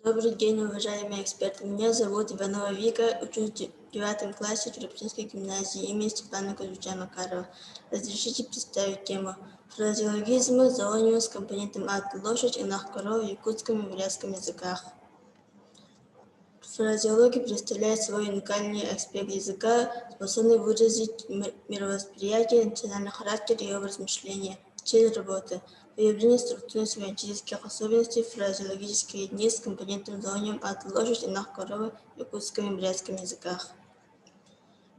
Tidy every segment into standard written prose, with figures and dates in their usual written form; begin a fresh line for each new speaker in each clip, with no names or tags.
Добрый день, уважаемые эксперты. Меня зовут Иванова Вика, учусь в 9 классе Череповецкой гимназии имени Степана Кузьмича Макарова. Разрешите представить тему фразеологизмы, зоонимы с компонентом ат лошадь и нах корова в якутском и бурятском языках. Фразеология представляет свой уникальный аспект языка, способный выразить мировосприятие, национальный характер и образ мышления. Цель работы – выявление структурно-семантических особенностей фразеологических единиц с компонентом зооним ат лошадь и нах корова в якутском и бурятском языках.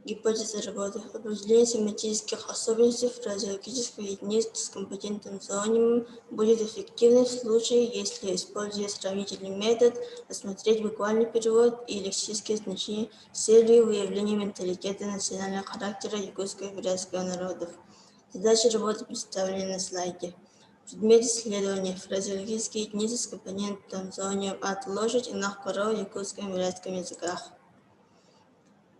Гипотеза работы. Определение семантических особенностей фразеологических единиц с компонентом зоонимом будет эффективным в случае, если, используя сравнительный метод, рассмотреть буквальный перевод и лексические значения с целью выявления менталитета национального характера якутского и бурятского народов. Задачи работы представлены на слайде. Предмет исследования. Фразеологические единицы с компонентом зоонимом ат лошадь и нах корова в якутском и бурятском языках.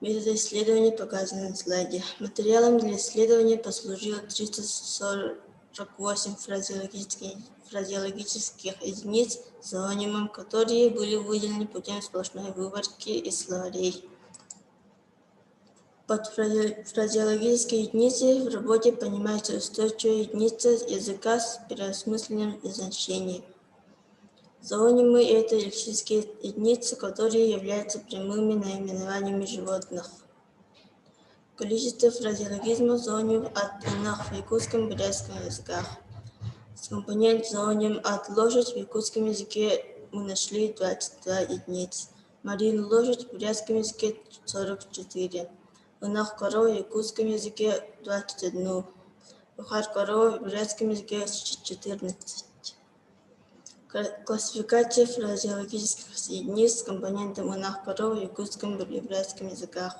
Методы исследования показаны на слайде. Материалом для исследования послужило 348 фразеологических единиц с зоонимом, которые были выделены путем сплошной выборки из словарей. Под фразеологические единицы в работе понимается устойчивая единица языка с переосмысленным значением. Зоонимы – это лексические единицы, которые являются прямыми наименованиями животных. Количество фразеологизмов зоонимов ат и нах в якутском и бурятском языках. Компонент зооним ат лошадь в якутском языке мы нашли 22 единиц. Марин лошадь в бурятском языке 44. Нах корова в якутском языке 21. Ухар корова в бурятском языке 14. Классификация фразеологических единиц с компонентом нах корова в якутском и бурятском языках.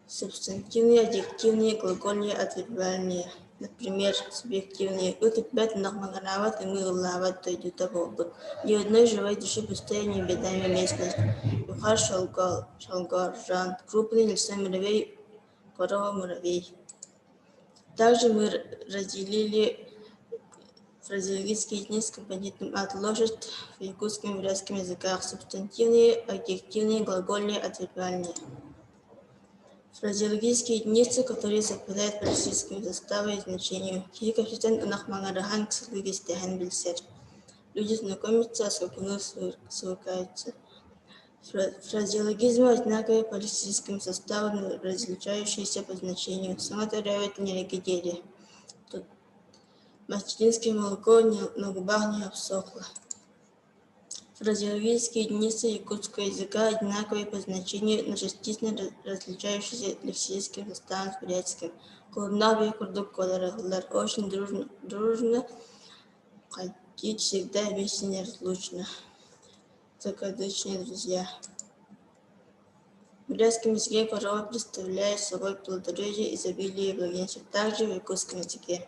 Субстантивные, адъективные, глагольные, адвербиальные. Например, субъективные. Укипят нахмагарават и мыглават тойдута болбут. Ни одной живой души пустая необитаемая местность. Юхар шалгар, жан. Крупный лесной муравей, корова муравей. Также мы разделили фразеологические единицы с компонентом ат лошадь в якутском и бурятском языках. Субстантивные, адъективные, глагольные, адвербиальные. Фразеологические единицы, которые совпадают по лексическому составу и значению. Хикафитен унахмагарахан ксалгистяхан бильсер. Люди знакомятся, а скакуны свыкаются. Фразеологизмы одинаковые по лексическому составу, но различающиеся по значению. Самотворяют нерегидели. Тут материнское молоко на губах не обсохло. Фразеологические единицы якутского языка одинаковые по значению, но частично различающиеся лексическим составом с бурятским. Кулнавия курдук колорахлар очень дружно ходить всегда вместе неразлучно. Закадычные друзья. В бурятском языке корова представляет собой плодородие, изобилие и благоденствие, также в якутском языке.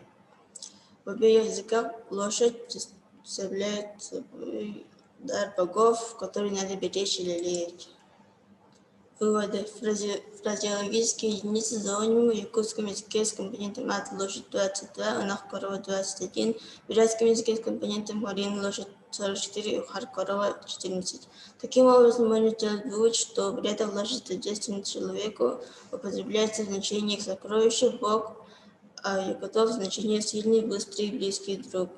В обеих языках лошадь представляет собой дар богов, который надо беречь и лелеять. Выводы. Фразеологические единицы зоонимы в якутском языке с компонентом ат лошадь 22, унах корова 21, в бурятском языке с компонентом марин лошадь 44 и ухар корова 14. Таким образом, можно сделать вывод, что бурятов лошадь тождественна человеку, употребляется в значении сокровища, бог, а якутов в значении сильный, быстрый и близкий друг.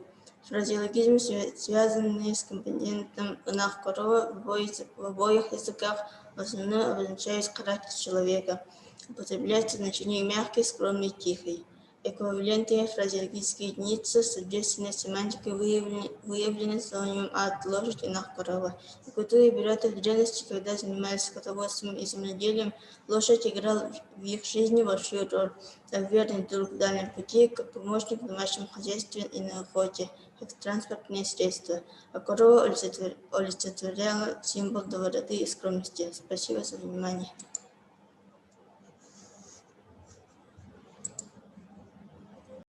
Фразеологизмы, связанные с компонентом нах корова в обоих языках, в основном обозначают характер человека. Употребляется в значении мягкий, скромный, тихий. Эквивалентные фразеологические единицы с тождественной семантикой выявлены зоонимом ат лошадь и нах корова. Якуты и буряты в древности, когда занимались скотоводством и земледелием, лошадь играла в их жизни большую роль, как верный друг в дальнем пути, как помощник в домашнем хозяйстве и на охоте, как транспортное средство, а корова олицетворяла символ доброты и скромности. Спасибо за внимание.